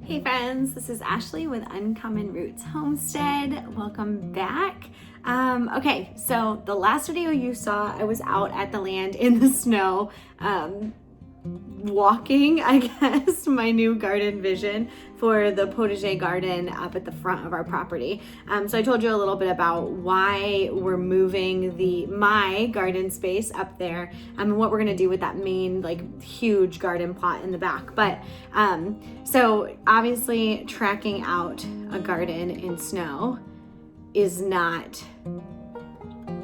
Hey friends, this is Ashley with Uncommon Roots Homestead. Welcome back. Okay, so the last video you saw, I was out at the land in the snow, walking, I guess, my new garden vision for the Potager garden up at the front of our property. So I told you a little bit about why we're moving my garden space up there and what we're gonna do with that main huge garden plot in the back. But so obviously tracking out a garden in snow is not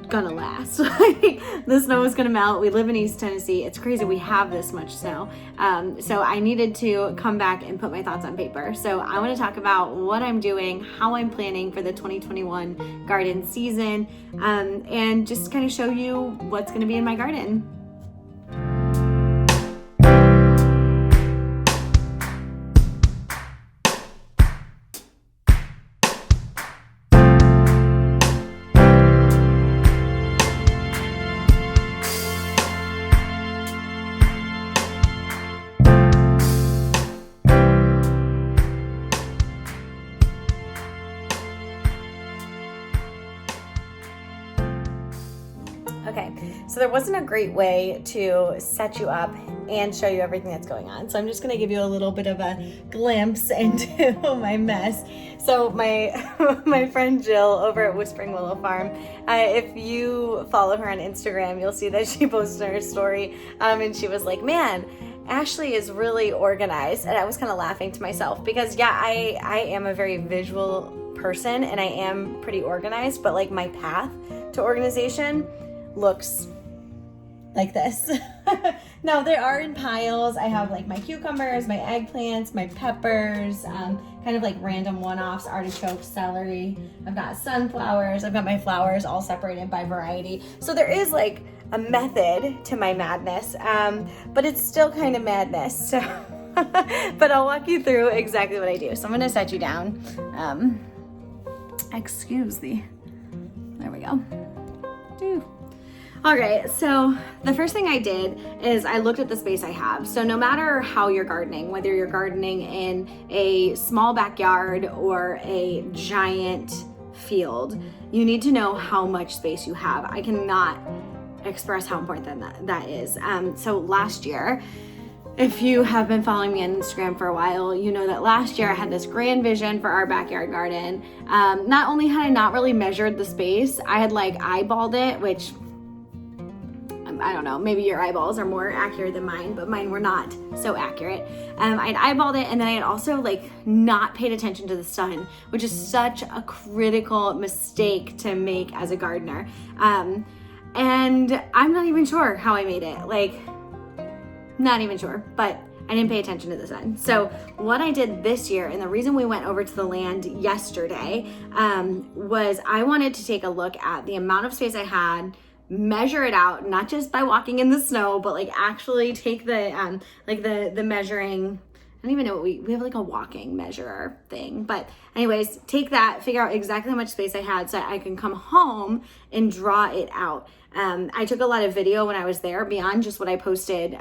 gonna last. The snow is gonna melt. We live in East Tennessee. It's crazy we have this much snow. So I needed to come back and put my thoughts on paper. So I want to talk about what I'm doing, how I'm planning for the 2021 garden season, and just kind of show you what's gonna be in my garden. Okay, so there wasn't a great way to set you up and show you everything that's going on. So I'm just gonna give you a little bit of a glimpse into my mess. So my friend Jill over at Whispering Willow Farm, if you follow her on Instagram, you'll see that she posted her story and she was like, man, Ashley is really organized. And I was kind of laughing to myself because I am a very visual person and I am pretty organized, but my path to organization looks like this. Now they are in piles. I have my cucumbers, my eggplants, my peppers, kind of random one-offs, artichokes, celery. I've got sunflowers. I've got my flowers all separated by variety. So there is a method to my madness, but it's still kind of madness. So, but I'll walk you through exactly what I do. So I'm gonna set you down. There we go. All right, so the first thing I did is I looked at the space I have. So no matter how you're gardening, whether you're gardening in a small backyard or a giant field, you need to know how much space you have. I cannot express how important that is. So last year, if you have been following me on Instagram for a while, you know that last year I had this grand vision for our backyard garden. Not only had I not really measured the space, I had eyeballed it, which I don't know, maybe your eyeballs are more accurate than mine, but mine were not so accurate. I'd eyeballed it, and then I had also not paid attention to the sun, which is such a critical mistake to make as a gardener. And I'm not even sure how I made it. Not even sure, but I didn't pay attention to the sun. So what I did this year, and the reason we went over to the land yesterday, was I wanted to take a look at the amount of space I had, measure it out, not just by walking in the snow, but actually take the the measuring. I don't even know what we have a walking measurer thing, but anyways, take that, figure out exactly how much space I had so I can come home and draw it out. I took a lot of video when I was there beyond just what I posted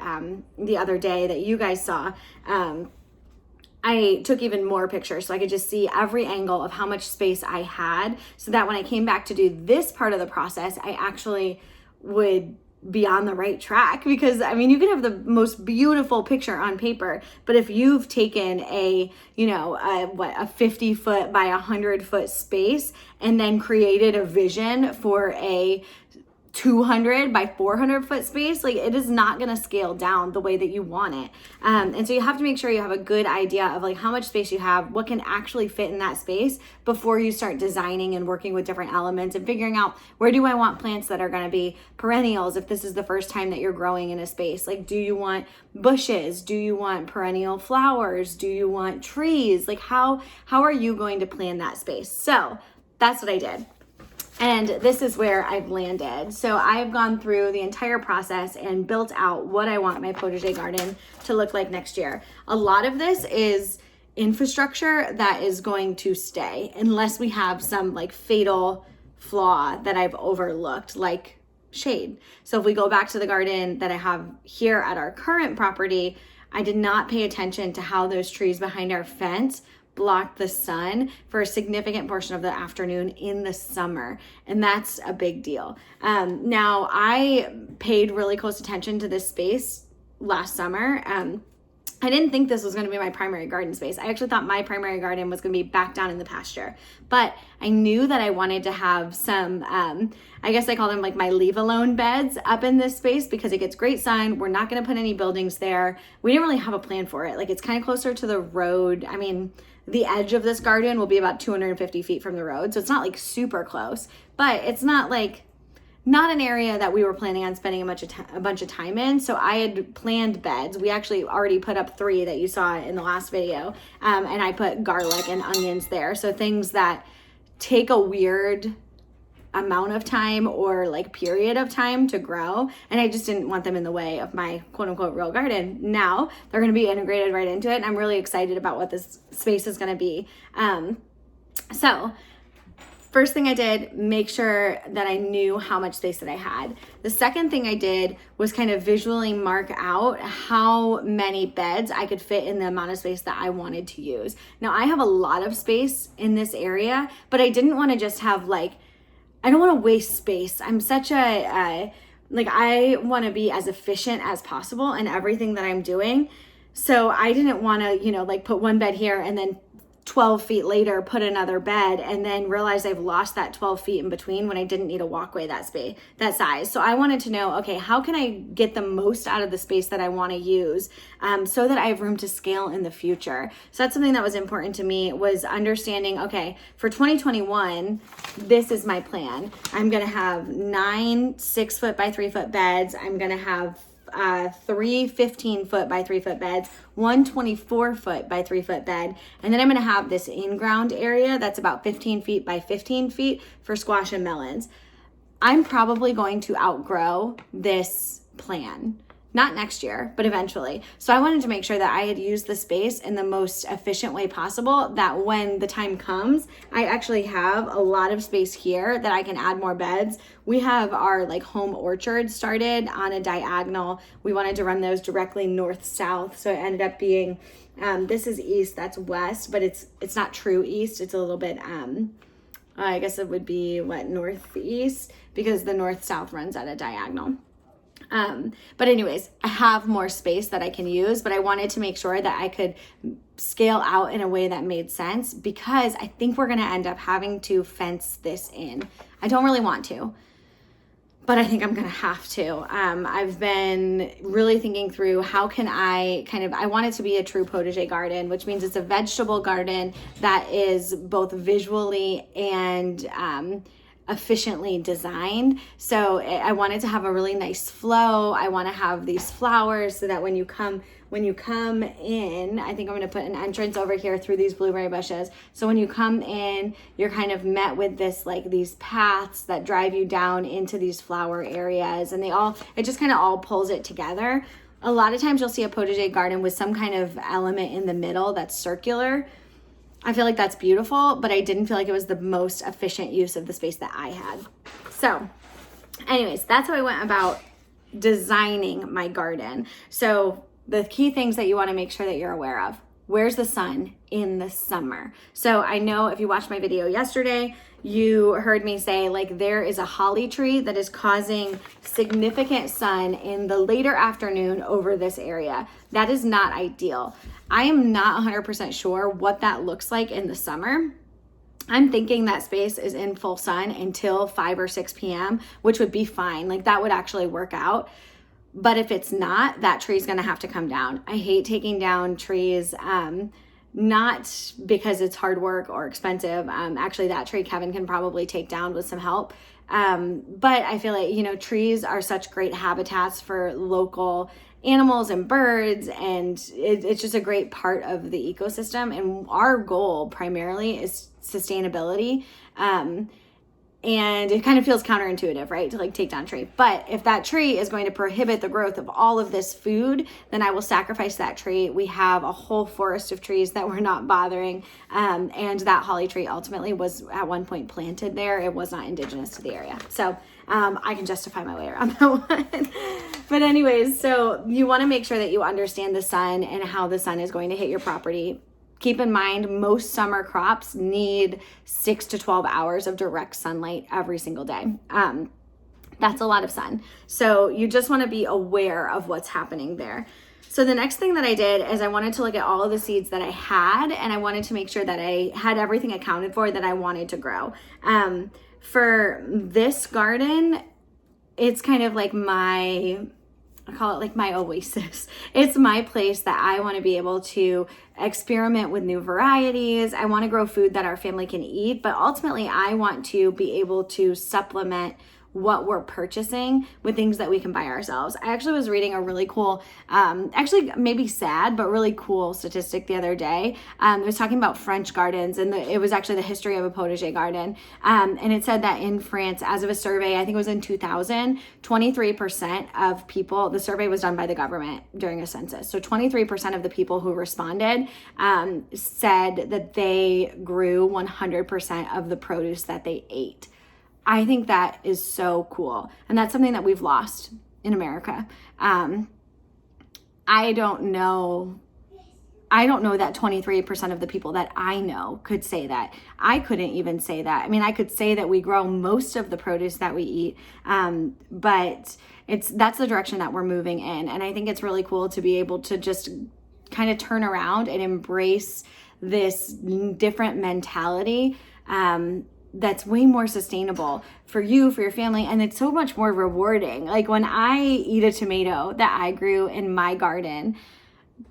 the other day that you guys saw. I took even more pictures so I could just see every angle of how much space I had so that when I came back to do this part of the process, I actually would be on the right track. Because you can have the most beautiful picture on paper, but if you've taken a 50 foot by 100 foot space and then created a vision for a 200 by 400 foot space, it is not going to scale down the way that you want it. And so you have to make sure you have a good idea of how much space you have, what can actually fit in that space before you start designing and working with different elements and figuring out where do I want plants that are going to be perennials if this is the first time that you're growing in a space. Do you want bushes? Do you want perennial flowers? Do you want trees? How are you going to plan that space? So that's what I did. And this is where I've landed. So I've gone through the entire process and built out what I want my potager garden to look like next year. A lot of this is infrastructure that is going to stay unless we have some fatal flaw that I've overlooked, shade. So if we go back to the garden that I have here at our current property, I did not pay attention to how those trees behind our fence blocked the sun for a significant portion of the afternoon in the summer. And that's a big deal. Now, I paid really close attention to this space last summer. I didn't think this was going to be my primary garden space. I actually thought my primary garden was going to be back down in the pasture. But I knew that I wanted to have some, I guess I call them like my leave alone beds up in this space because it gets great sun. We're not going to put any buildings there. We didn't really have a plan for it. Like, it's kind of closer to the road. I mean, the edge of this garden will be about 250 feet from the road. So it's not like super close, but it's not an area that we were planning on spending a bunch of time in. So I had planned beds. We actually already put up 3 that you saw in the last video. And I put garlic and onions there. So things that take a weird amount of time or like period of time to grow. And I just didn't want them in the way of my quote unquote real garden. Now they're going to be integrated right into it. And I'm really excited about what this space is going to be. So first thing I did, make sure that I knew how much space that I had. The second thing I did was kind of visually mark out how many beds I could fit in the amount of space that I wanted to use. Now, I have a lot of space in this area, but I didn't want to just have I don't want to waste space. I'm such I want to be as efficient as possible in everything that I'm doing. So I didn't want to, put one bed here and then 12 feet later put another bed and then realize I've lost that 12 feet in between when I didn't need a walkway that size. So I wanted to know, okay, how can I get the most out of the space that I want to use so that I have room to scale in the future? So that's something that was important to me, was understanding, okay, for 2021, this is my plan. I'm going to have 9 6-foot by 3-foot beds. I'm going to have 3 15-foot by 3-foot beds, 1 24-foot by 3-foot bed, and then I'm going to have this in-ground area that's about 15 feet by 15 feet for squash and melons. I'm probably going to outgrow this plan. Not next year, but eventually. So I wanted to make sure that I had used the space in the most efficient way possible, that when the time comes, I actually have a lot of space here that I can add more beds. We have our home orchard started on a diagonal. We wanted to run those directly north-south. So it ended up being, this is east, that's west, but it's not true east. It's a little bit, I guess it would be northeast, because the north-south runs at a diagonal. But anyways, I have more space that I can use, but I wanted to make sure that I could scale out in a way that made sense, because I think we're going to end up having to fence this in. I don't really want to, but I think I'm going to have to. I've been really thinking through how can I want it to be a true potager garden, which means it's a vegetable garden that is both visually and, efficiently designed. So I wanted to have a really nice flow. I want to have these flowers so that when you come in, I think I'm going to put an entrance over here through these blueberry bushes. So when you come in, you're kind of met with this, these paths that drive you down into these flower areas, and it just kind of all pulls it together. A lot of times you'll see a potager garden with some kind of element in the middle that's circular. I feel like that's beautiful, but I didn't feel like it was the most efficient use of the space that I had. So anyways, that's how I went about designing my garden. So the key things that you want to make sure that you're aware of: where's the sun in the summer? So I know if you watched my video yesterday, you heard me say there is a holly tree that is causing significant sun in the later afternoon over this area. That is not ideal. I am not 100% sure what that looks like in the summer. I'm thinking that space is in full sun until 5 or 6 p.m., which would be fine. That would actually work out. But if it's not, that tree is going to have to come down. I hate taking down trees, not because it's hard work or expensive. Actually, that tree Kevin can probably take down with some help. But I feel like, trees are such great habitats for local animals and birds, and it's just a great part of the ecosystem. And our goal primarily is sustainability. And it kind of feels counterintuitive, right, to take down a tree. But if that tree is going to prohibit the growth of all of this food, then I will sacrifice that tree. We have a whole forest of trees that we're not bothering. And that holly tree ultimately was at one point planted there. It was not indigenous to the area. So I can justify my way around that one. But anyways, so you want to make sure that you understand the sun and how the sun is going to hit your property. Keep in mind, most summer crops need 6 to 12 hours of direct sunlight every single day. That's a lot of sun. So you just want to be aware of what's happening there. So the next thing that I did is I wanted to look at all of the seeds that I had, and I wanted to make sure that I had everything accounted for that I wanted to grow. For this garden, it's kind of like I call it like my oasis. It's my place that I want to be able to experiment with new varieties. I want to grow food that our family can eat, but ultimately I want to be able to supplement what we're purchasing with things that we can buy ourselves. I actually was reading a really cool, actually maybe sad, but really cool statistic the other day. It was talking about French gardens, and it was actually the history of a potager garden. And it said that in France, as of a survey, I think it was in 2000, 23% of people, the survey was done by the government during a census. So 23% of the people who responded said that they grew 100% of the produce that they ate. I think that is so cool. And that's something that we've lost in America. I don't know that 23% of the people that I know could say that. I couldn't even say that. I mean, I could say that we grow most of the produce that we eat, but that's the direction that we're moving in. And I think it's really cool to be able to just kind of turn around and embrace this different mentality that's way more sustainable for you, for your family, and it's so much more rewarding. Like when I eat a tomato that I grew in my garden,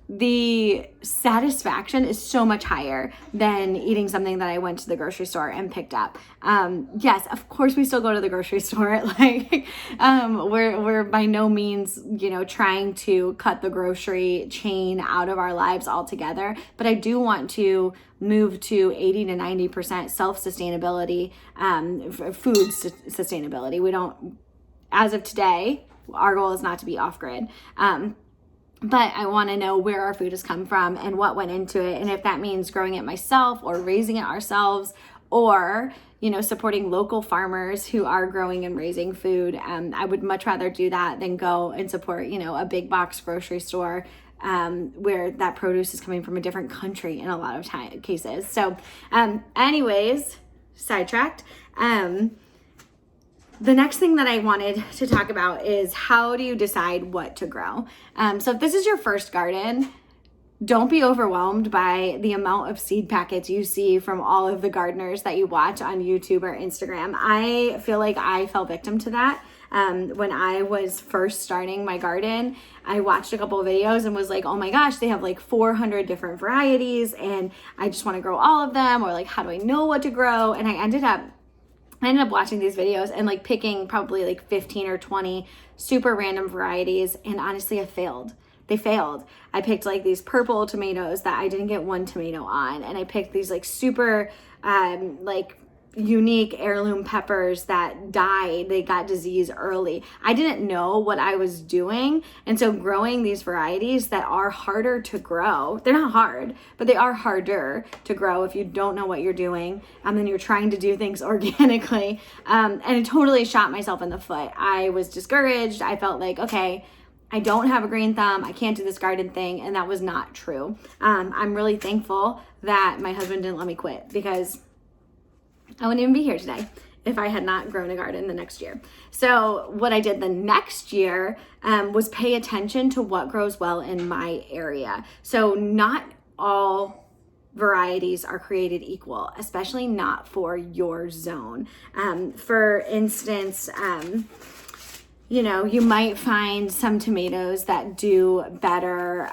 the satisfaction is so much higher than eating something that I went to the grocery store and picked up. Yes, of course we still go to the grocery store. Like, we're by no means, trying to cut the grocery chain out of our lives altogether. But I do want to move to 80 to 90% self-sustainability, food sustainability. We don't, as of today, our goal is not to be off-grid. But I want to know where our food has come from and what went into it. And if that means growing it myself or raising it ourselves, or, supporting local farmers who are growing and raising food, I would much rather do that than go and support, a big box grocery store where that produce is coming from a different country in a lot of cases. So anyways, sidetracked. The next thing that I wanted to talk about is how do you decide what to grow? So if this is your first garden, don't be overwhelmed by the amount of seed packets you see from all of the gardeners that you watch on YouTube or Instagram. I feel like I fell victim to that. When I was first starting my garden, I watched a couple of videos and was like, oh my gosh, they have like 400 different varieties and I just want to grow all of them, or like, how do I know what to grow? And I ended up watching these videos and like picking probably like 15 or 20 super random varieties, and honestly I failed. They failed. I picked like these purple tomatoes that I didn't get one tomato on, and I picked these like super like unique heirloom peppers that died. They got disease early. I didn't know what I was doing. And so growing these varieties that are harder to grow, they're not hard, but they are harder to grow if you don't know what you're doing. And then you're trying to do things organically. And it totally shot myself in the foot. I was discouraged. I felt like, okay, I don't have a green thumb. I can't do this garden thing. And that was not true. I'm really thankful that my husband didn't let me quit, because I wouldn't even be here today if I had not grown a garden the next year. So what I did the next year was pay attention to what grows well in my area. So not all varieties are created equal, especially not for your zone. For instance, you might find some tomatoes that do better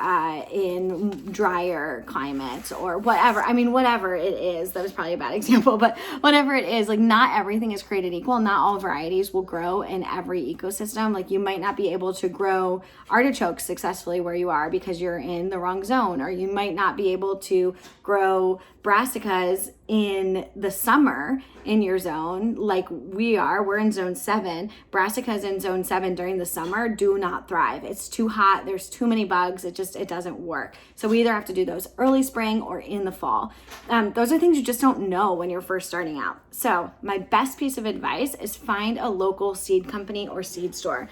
in drier climates or whatever. I mean, whatever it is, that was probably a bad example, but whatever it is, like not everything is created equal. Not all varieties will grow in every ecosystem. Like you might not be able to grow artichokes successfully where you are because you're in the wrong zone, or you might not be able to grow brassicas in the summer in your zone, like we're in zone 7, brassicas in zone 7 during the summer do not thrive. It's too hot, there's too many bugs, it doesn't work. So we either have to do those early spring or in the fall. Those are things you just don't know when you're first starting out. So my best piece of advice is find a local seed company or seed store.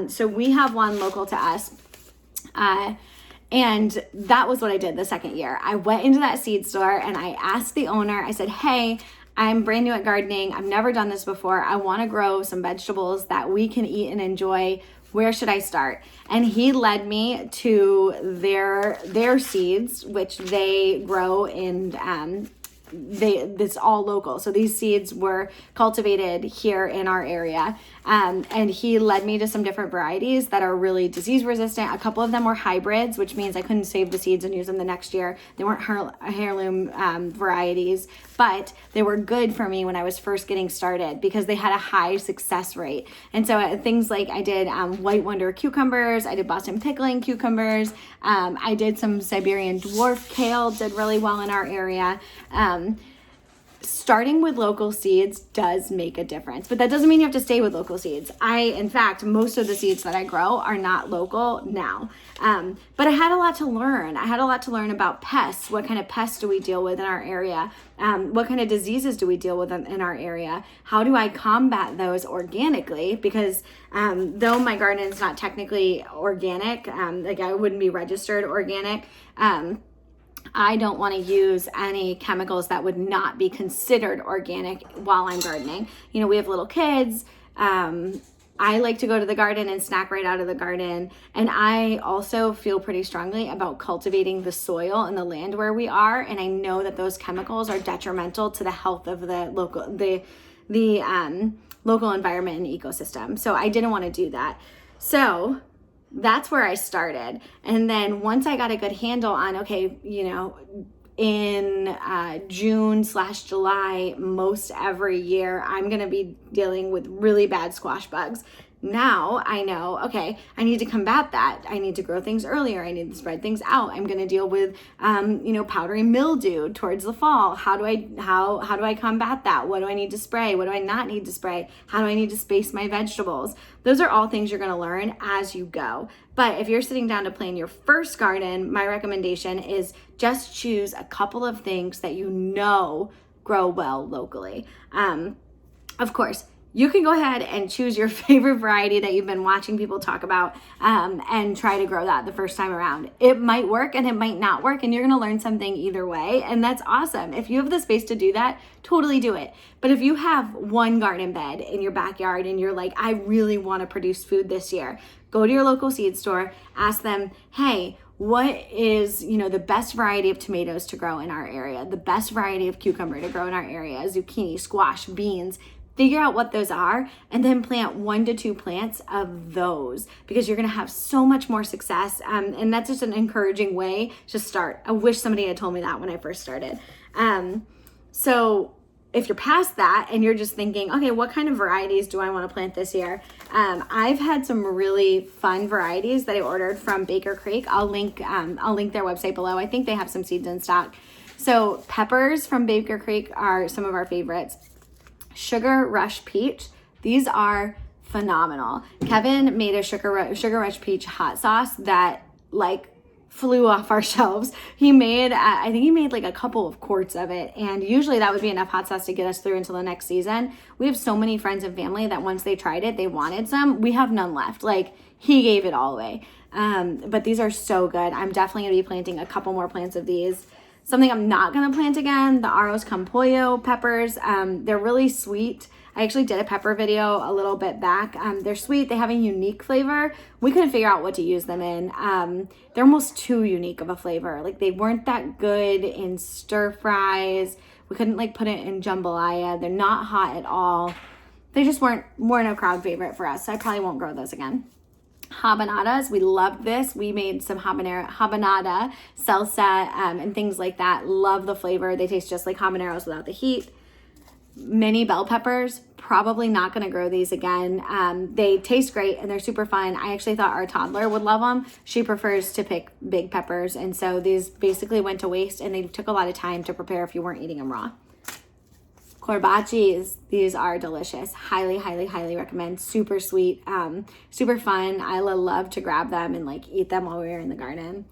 So we have one local to us. And that was what I did the second year. I went into that seed store and I asked the owner, I said, hey, I'm brand new at gardening. I've never done this before. I want to grow some vegetables that we can eat and enjoy. Where should I start? And he led me to their seeds, which they grow in, it's all local. So these seeds were cultivated here in our area. And he led me to some different varieties that are really disease resistant. A couple of them were hybrids, which means I couldn't save the seeds and use them the next year. They weren't heirloom varieties, but they were good for me when I was first getting started because they had a high success rate. And so things like I did white wonder cucumbers, I did Boston pickling cucumbers, I did some Siberian dwarf kale, did really well in our area. Starting with local seeds does make a difference, but that doesn't mean you have to stay with local seeds. In fact, most of the seeds that I grow are not local now. But I had a lot to learn. I had a lot to learn about pests. What kind of pests do we deal with in our area? What kind of diseases do we deal with in our area? How do I combat those organically? Because though my garden is not technically organic, like I wouldn't be registered organic, I don't want to use any chemicals that would not be considered organic while I'm gardening. You know, we have little kids. I like to go to the garden and snack right out of the garden. And I also feel pretty strongly about cultivating the soil and the land where we are. And I know that those chemicals are detrimental to the health of the local environment and ecosystem. So I didn't want to do that. So that's where I started. And then once I got a good handle on, okay, you know, in June/July, most every year, I'm going to be dealing with really bad squash bugs. Now I know, okay, I need to combat that. I need to grow things earlier. I need to spread things out. I'm going to deal with, powdery mildew towards the fall. How do I combat that? What do I need to spray? What do I not need to spray? How do I need to space my vegetables? Those are all things you're going to learn as you go. But if you're sitting down to plan your first garden, my recommendation is just choose a couple of things that you know grow well locally. Of course, you can go ahead and choose your favorite variety that you've been watching people talk about and try to grow that the first time around. It might work and it might not work, and you're going to learn something either way, and that's awesome. If you have the space to do that, totally do it. But if you have one garden bed in your backyard and you're like, I really want to produce food this year, go to your local seed store, ask them, hey, what is, the best variety of tomatoes to grow in our area, the best variety of cucumber to grow in our area, zucchini, squash, beans. Figure out what those are and then plant 1 to 2 plants of those, because you're going to have so much more success. And that's just an encouraging way to start. I wish somebody had told me that when I first started. So if you're past that and you're just thinking, okay, what kind of varieties do I want to plant this year? I've had some really fun varieties that I ordered from Baker Creek. I'll link their website below. I think they have some seeds in stock. So peppers from Baker Creek are some of our favorites. Sugar Rush Peach. These are phenomenal. Kevin made a Sugar Rush Peach hot sauce that flew off our shelves. He made, I think he made like a couple of quarts of it, and usually that would be enough hot sauce to get us through until the next season. We have so many friends and family that once they tried it, they wanted some. We have none left. He gave it all away. But these are so good. I'm definitely gonna be planting a couple more plants of these. Something I'm not going to plant again, the Arroz con Pollo peppers. They're really sweet. I actually did a pepper video a little bit back. They're sweet. They have a unique flavor. We couldn't figure out what to use them in. They're almost too unique of a flavor. They weren't that good in stir fries. We couldn't put it in jambalaya. They're not hot at all. They just weren't a crowd favorite for us. So I probably won't grow those again. Habanadas, we loved this. We made some habanada salsa and things like that. Love the flavor. They taste just like habaneros without the heat. Mini bell peppers, probably not going to grow these again. They taste great and they're super fun. I actually thought our toddler would love them. She prefers to pick big peppers, and so these basically went to waste, and they took a lot of time to prepare if you weren't eating them raw. Corbachis, these are delicious. Highly, highly, highly recommend. Super sweet, super fun. I love to grab them and like eat them while we were in the garden.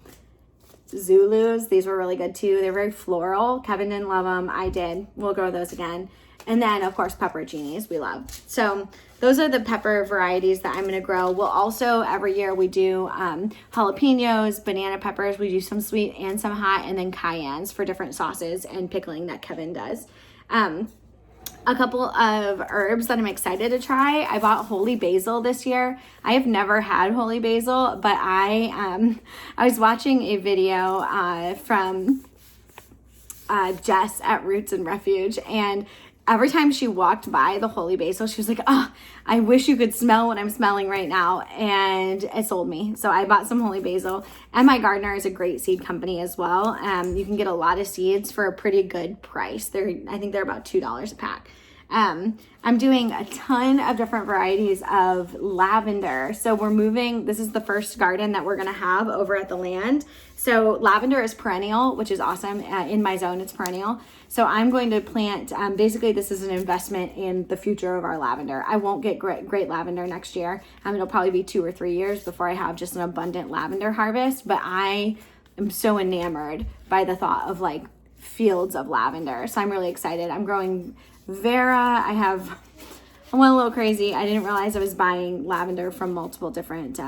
Zulus, these were really good too. They're very floral. Kevin didn't love them. I did. We'll grow those again. And then of course pepperoncinis we love. So those are the pepper varieties that I'm going to grow. We'll also, every year we do jalapenos, banana peppers. We do some sweet and some hot, and then cayennes for different sauces and pickling that Kevin does. A couple of herbs that I'm excited to try. I bought holy basil this year. I have never had holy basil, but I was watching a video from Jess at Roots and Refuge, and every time she walked by the holy basil, she was like, oh, I wish you could smell what I'm smelling right now. And it sold me. So I bought some holy basil. And My Gardener is a great seed company as well. You can get a lot of seeds for a pretty good price. I think they're about $2 a pack. I'm doing a ton of different varieties of lavender. So we're moving, this is the first garden that we're going to have over at the land. So lavender is perennial, which is awesome. In my zone, it's perennial. So I'm going to plant, basically this is an investment in the future of our lavender. I won't get great lavender next year. It'll probably be 2 or 3 years before I have just an abundant lavender harvest. But I am so enamored by the thought of like fields of lavender. So I'm really excited. I'm growing Vera. I went a little crazy. I didn't realize I was buying lavender from multiple different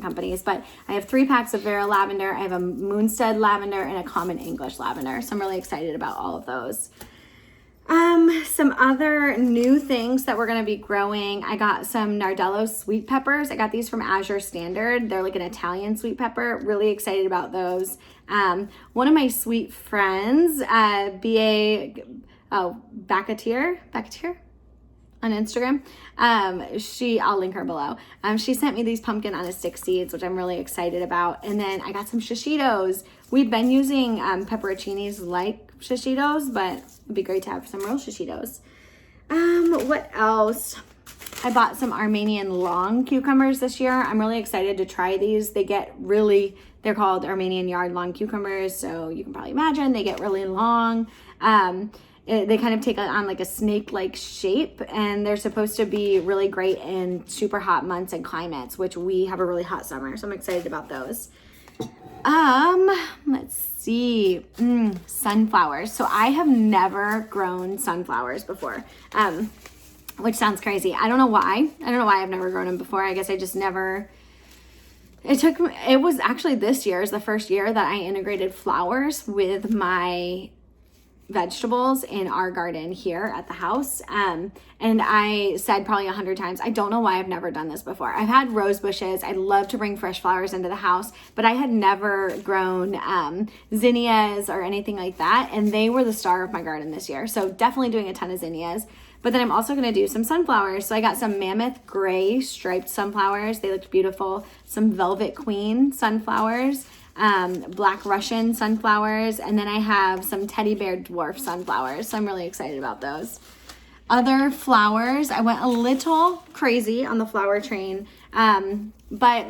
companies, but I have 3 packs of Vera lavender. I have a Moonstead lavender and a common English lavender. So I'm really excited about all of those. Some other new things that we're going to be growing. I got some Nardello sweet peppers. I got these from Azure Standard. They're like an Italian sweet pepper. Really excited about those. One of my sweet friends, Bacatir on Instagram. I'll link her below. She sent me these pumpkin on a stick seeds, which I'm really excited about. And then I got some shishitos. We've been using pepperoncinis like shishitos, but it'd be great to have some real shishitos. What else? I bought some Armenian long cucumbers this year. I'm really excited to try these. They're called Armenian yard long cucumbers. So you can probably imagine they get really long. They kind of take on like a snake-like shape, and they're supposed to be really great in super hot months and climates, which we have a really hot summer. So I'm excited about those. Let's see. Sunflowers. So I have never grown sunflowers before, which sounds crazy. I don't know why. I've never grown them before. I guess I just never. It was actually this year is the first year that I integrated flowers with my vegetables in our garden here at the house. And I said probably 100 times, I don't know why I've never done this before. I've had rose bushes. I'd love to bring fresh flowers into the house, but I had never grown zinnias or anything like that. And they were the star of my garden this year. So definitely doing a ton of zinnias. But then I'm also going to do some sunflowers. So I got some mammoth gray striped sunflowers. They looked beautiful. Some velvet queen sunflowers. Black Russian sunflowers, and then I have some teddy bear dwarf sunflowers, so I'm really excited about those. Other flowers, I went a little crazy on the flower train, but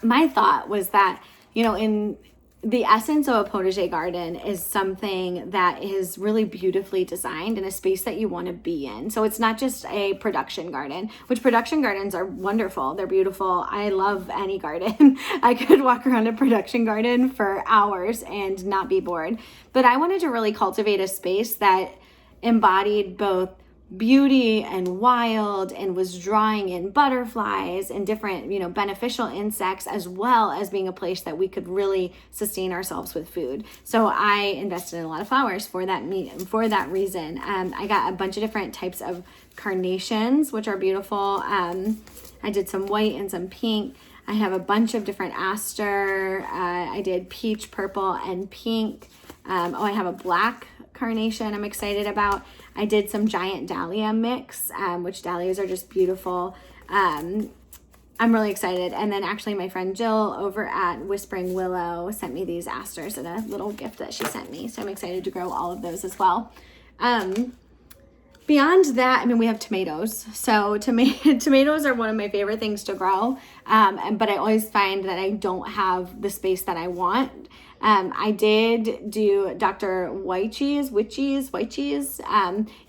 my thought was that, in the essence of a potager garden is something that is really beautifully designed in a space that you want to be in. So it's not just a production garden, which production gardens are wonderful. They're beautiful. I love any garden. I could walk around a production garden for hours and not be bored. But I wanted to really cultivate a space that embodied both beauty and wild and was drawing in butterflies and different, beneficial insects, as well as being a place that we could really sustain ourselves with food. So I invested in a lot of flowers for that reason. I got a bunch of different types of carnations, which are beautiful. I did some white and some pink. I have a bunch of different aster. I did peach, purple, and pink. I have a black carnation I'm excited about. I did some giant dahlia mix, which dahlias are just beautiful. I'm really excited. And then actually my friend Jill over at Whispering Willow sent me these asters in a little gift that she sent me. So I'm excited to grow all of those as well. Beyond that, I mean, we have tomatoes. So tomatoes are one of my favorite things to grow. But I always find that I don't have the space that I want. I did do Dr. White Cheese,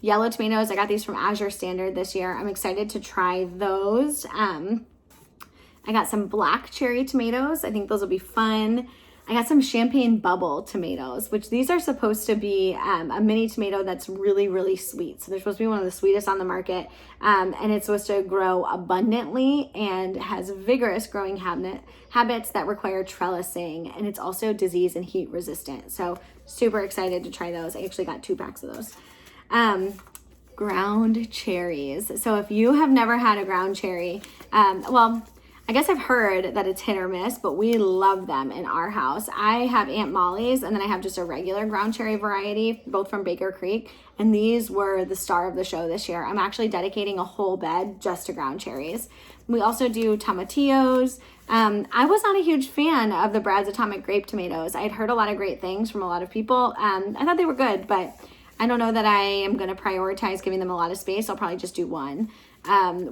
yellow tomatoes. I got these from Azure Standard this year. I'm excited to try those. I got some black cherry tomatoes. I think those will be fun. I got some champagne bubble tomatoes, which these are supposed to be a mini tomato that's really, really sweet. So they're supposed to be one of the sweetest on the market. And it's supposed to grow abundantly and has vigorous growing habits that require trellising. And it's also disease and heat resistant. So super excited to try those. I actually got 2 packs of those. Ground cherries. So if you have never had a ground cherry, well, I guess I've heard that it's hit or miss, but we love them in our house. I have Aunt Molly's, and then I have just a regular ground cherry variety, both from Baker Creek, and these were the star of the show this year. I'm actually dedicating a whole bed just to ground cherries. We also do tomatillos. I was not a huge fan of the Brad's Atomic Grape tomatoes. I had heard a lot of great things from a lot of people. I thought they were good, but I don't know that I am going to prioritize giving them a lot of space. I'll probably just do one.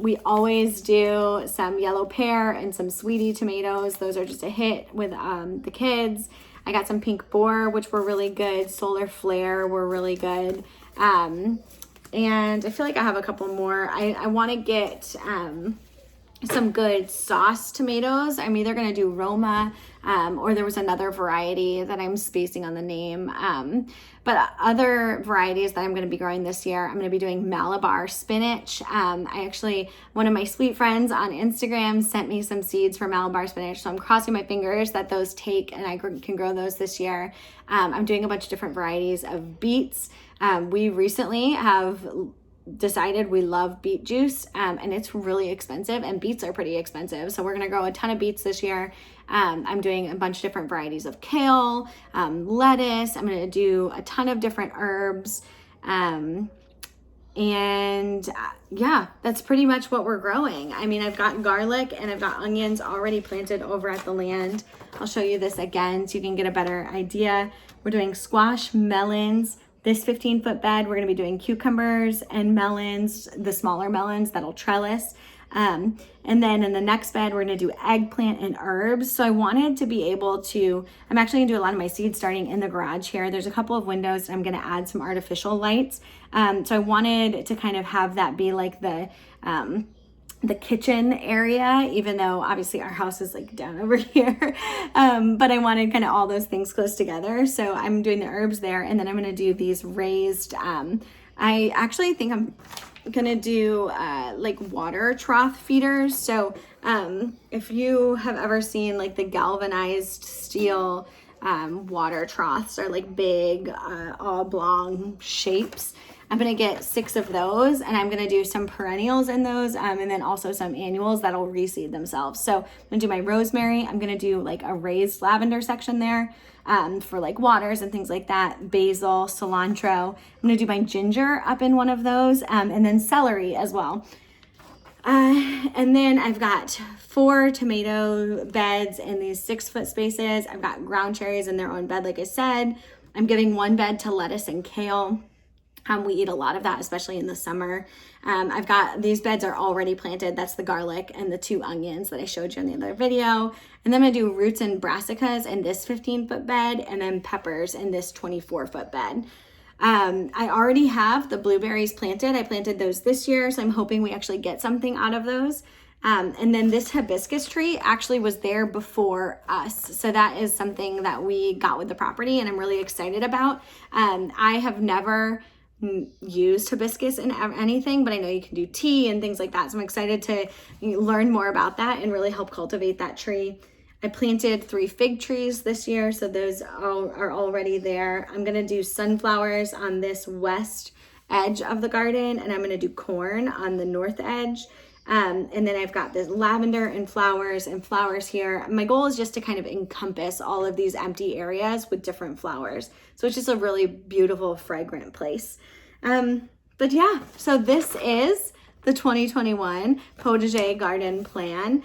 We always do some yellow pear and some sweetie tomatoes. Those are just a hit with the kids. I got some pink boar, which were really good. Solar flare were really good. And I feel like I have a couple more. I want to get some good sauce tomatoes. I'm either going to do Roma or there was another variety that I'm spacing on the name. But other varieties that I'm going to be growing this year, I'm going to be doing Malabar spinach. One of my sweet friends on Instagram sent me some seeds for Malabar spinach. So I'm crossing my fingers that those take and I can grow those this year. I'm doing a bunch of different varieties of beets. We recently have decided we love beet juice and it's really expensive and beets are pretty expensive. So we're going to grow a ton of beets this year. I'm doing a bunch of different varieties of kale, lettuce. I'm going to do a ton of different herbs. Yeah, that's pretty much what we're growing. I mean, I've got garlic and I've got onions already planted over at the land. I'll show you this again so you can get a better idea. We're doing squash, melons. This 15-foot bed, we're going to be doing cucumbers and melons, the smaller melons that'll trellis. And then in the next bed, we're going to do eggplant and herbs. So I wanted to be able to, I'm actually going to do a lot of my seeds starting in the garage here. There's a couple of windows and I'm going to add some artificial lights. So I wanted to kind of have that be like the kitchen area, even though obviously our house is like down over here. But I wanted kind of all those things close together. So I'm doing the herbs there. And then I'm going to do these raised, I actually think I'm gonna do like water trough feeders. So if you have ever seen like the galvanized steel water troughs are like big oblong shapes. I'm gonna get 6 of those and I'm gonna do some perennials in those and then also some annuals that'll reseed themselves. So I'm gonna do my rosemary. I'm gonna do like a raised lavender section there for like waters and things like that. Basil, cilantro. I'm gonna do my ginger up in one of those and then celery as well. And then I've got 4 tomato beds in these 6-foot spaces. I've got ground cherries in their own bed, like I said. I'm giving 1 bed to lettuce and kale. We eat a lot of that, especially in the summer. I've got, these beds are already planted. That's the garlic and the 2 onions that I showed you in the other video. And then I'm gonna do roots and brassicas in this 15-foot bed and then peppers in this 24-foot bed. I already have the blueberries planted. I planted those this year, so I'm hoping we actually get something out of those. And then this hibiscus tree actually was there before us. So that is something that we got with the property and I'm really excited about. I have never used hibiscus in anything, but I know you can do tea and things like that. So I'm excited to learn more about that and really help cultivate that tree. I planted 3 fig trees this year, so those are already there. I'm gonna do sunflowers on this west edge of the garden, and I'm gonna do corn on the north edge. And then I've got this lavender and flowers here. My goal is just to kind of encompass all of these empty areas with different flowers. So it's just a really beautiful, fragrant place. But yeah, so this is the 2021 Potager garden plan.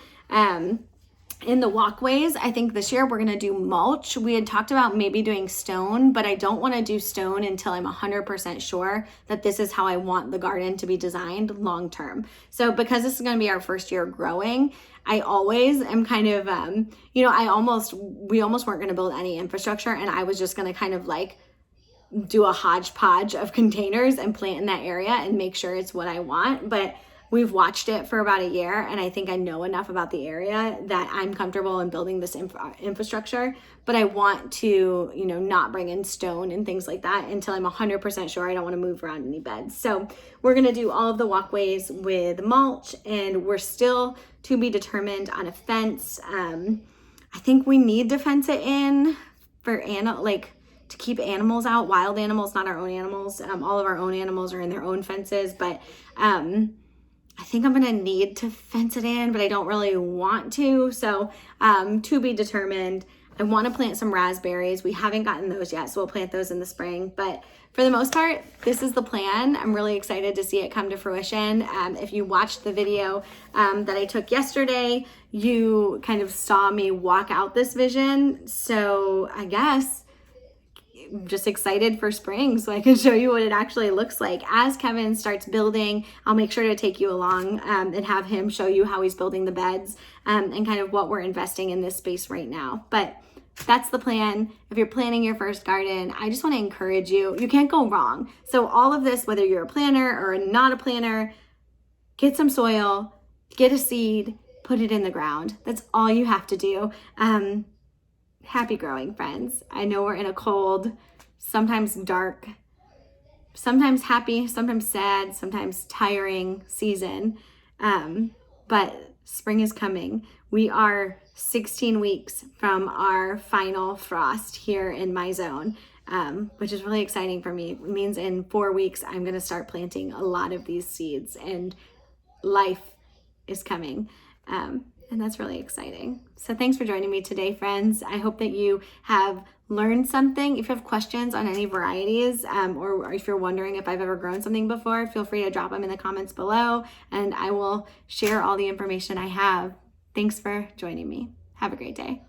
In the walkways, I think this year we're gonna do mulch. We had talked about maybe doing stone, but I don't wanna do stone until I'm 100% sure that this is how I want the garden to be designed long term. So because this is gonna be our first year growing, I always am kind of, we almost weren't gonna build any infrastructure, and I was just gonna kind of like do a hodgepodge of containers and plant in that area and make sure it's what I want. But we've watched it for about a year, and I think I know enough about the area that I'm comfortable in building this infrastructure. But I want to, not bring in stone and things like that until I'm 100% sure I don't want to move around any beds. So we're going to do all of the walkways with mulch, and we're still to be determined on a fence. I think we need to fence it in for to keep animals out, wild animals, not our own animals. All of our own animals are in their own fences, but I think I'm gonna need to fence it in, but I don't really want to. So to be determined. I want to plant some raspberries. We haven't gotten those yet, so we'll plant those in the spring. But for the most part, this is the plan. I'm really excited to see it come to fruition. If you watched the video that I took yesterday, you kind of saw me walk out this vision. So I guess I'm just excited for spring so I can show you what it actually looks like. As Kevin starts building, I'll make sure to take you along and have him show you how he's building the beds and kind of what we're investing in this space right now. But that's the plan. If you're planning your first garden, I just want to encourage you. You can't go wrong. So all of this, whether you're a planner or not a planner, get some soil, get a seed, put it in the ground. That's all you have to do. Happy growing, friends. I know we're in a cold, sometimes dark, sometimes happy, sometimes sad, sometimes tiring season. But spring is coming. We are 16 weeks from our final frost here in my zone, which is really exciting for me. It means in 4 weeks, I'm going to start planting a lot of these seeds, and life is coming. And that's really exciting. So thanks for joining me today, friends. I hope that you have learned something. If you have questions on any varieties, or if you're wondering if I've ever grown something before, feel free to drop them in the comments below, and I will share all the information I have. Thanks for joining me. Have a great day.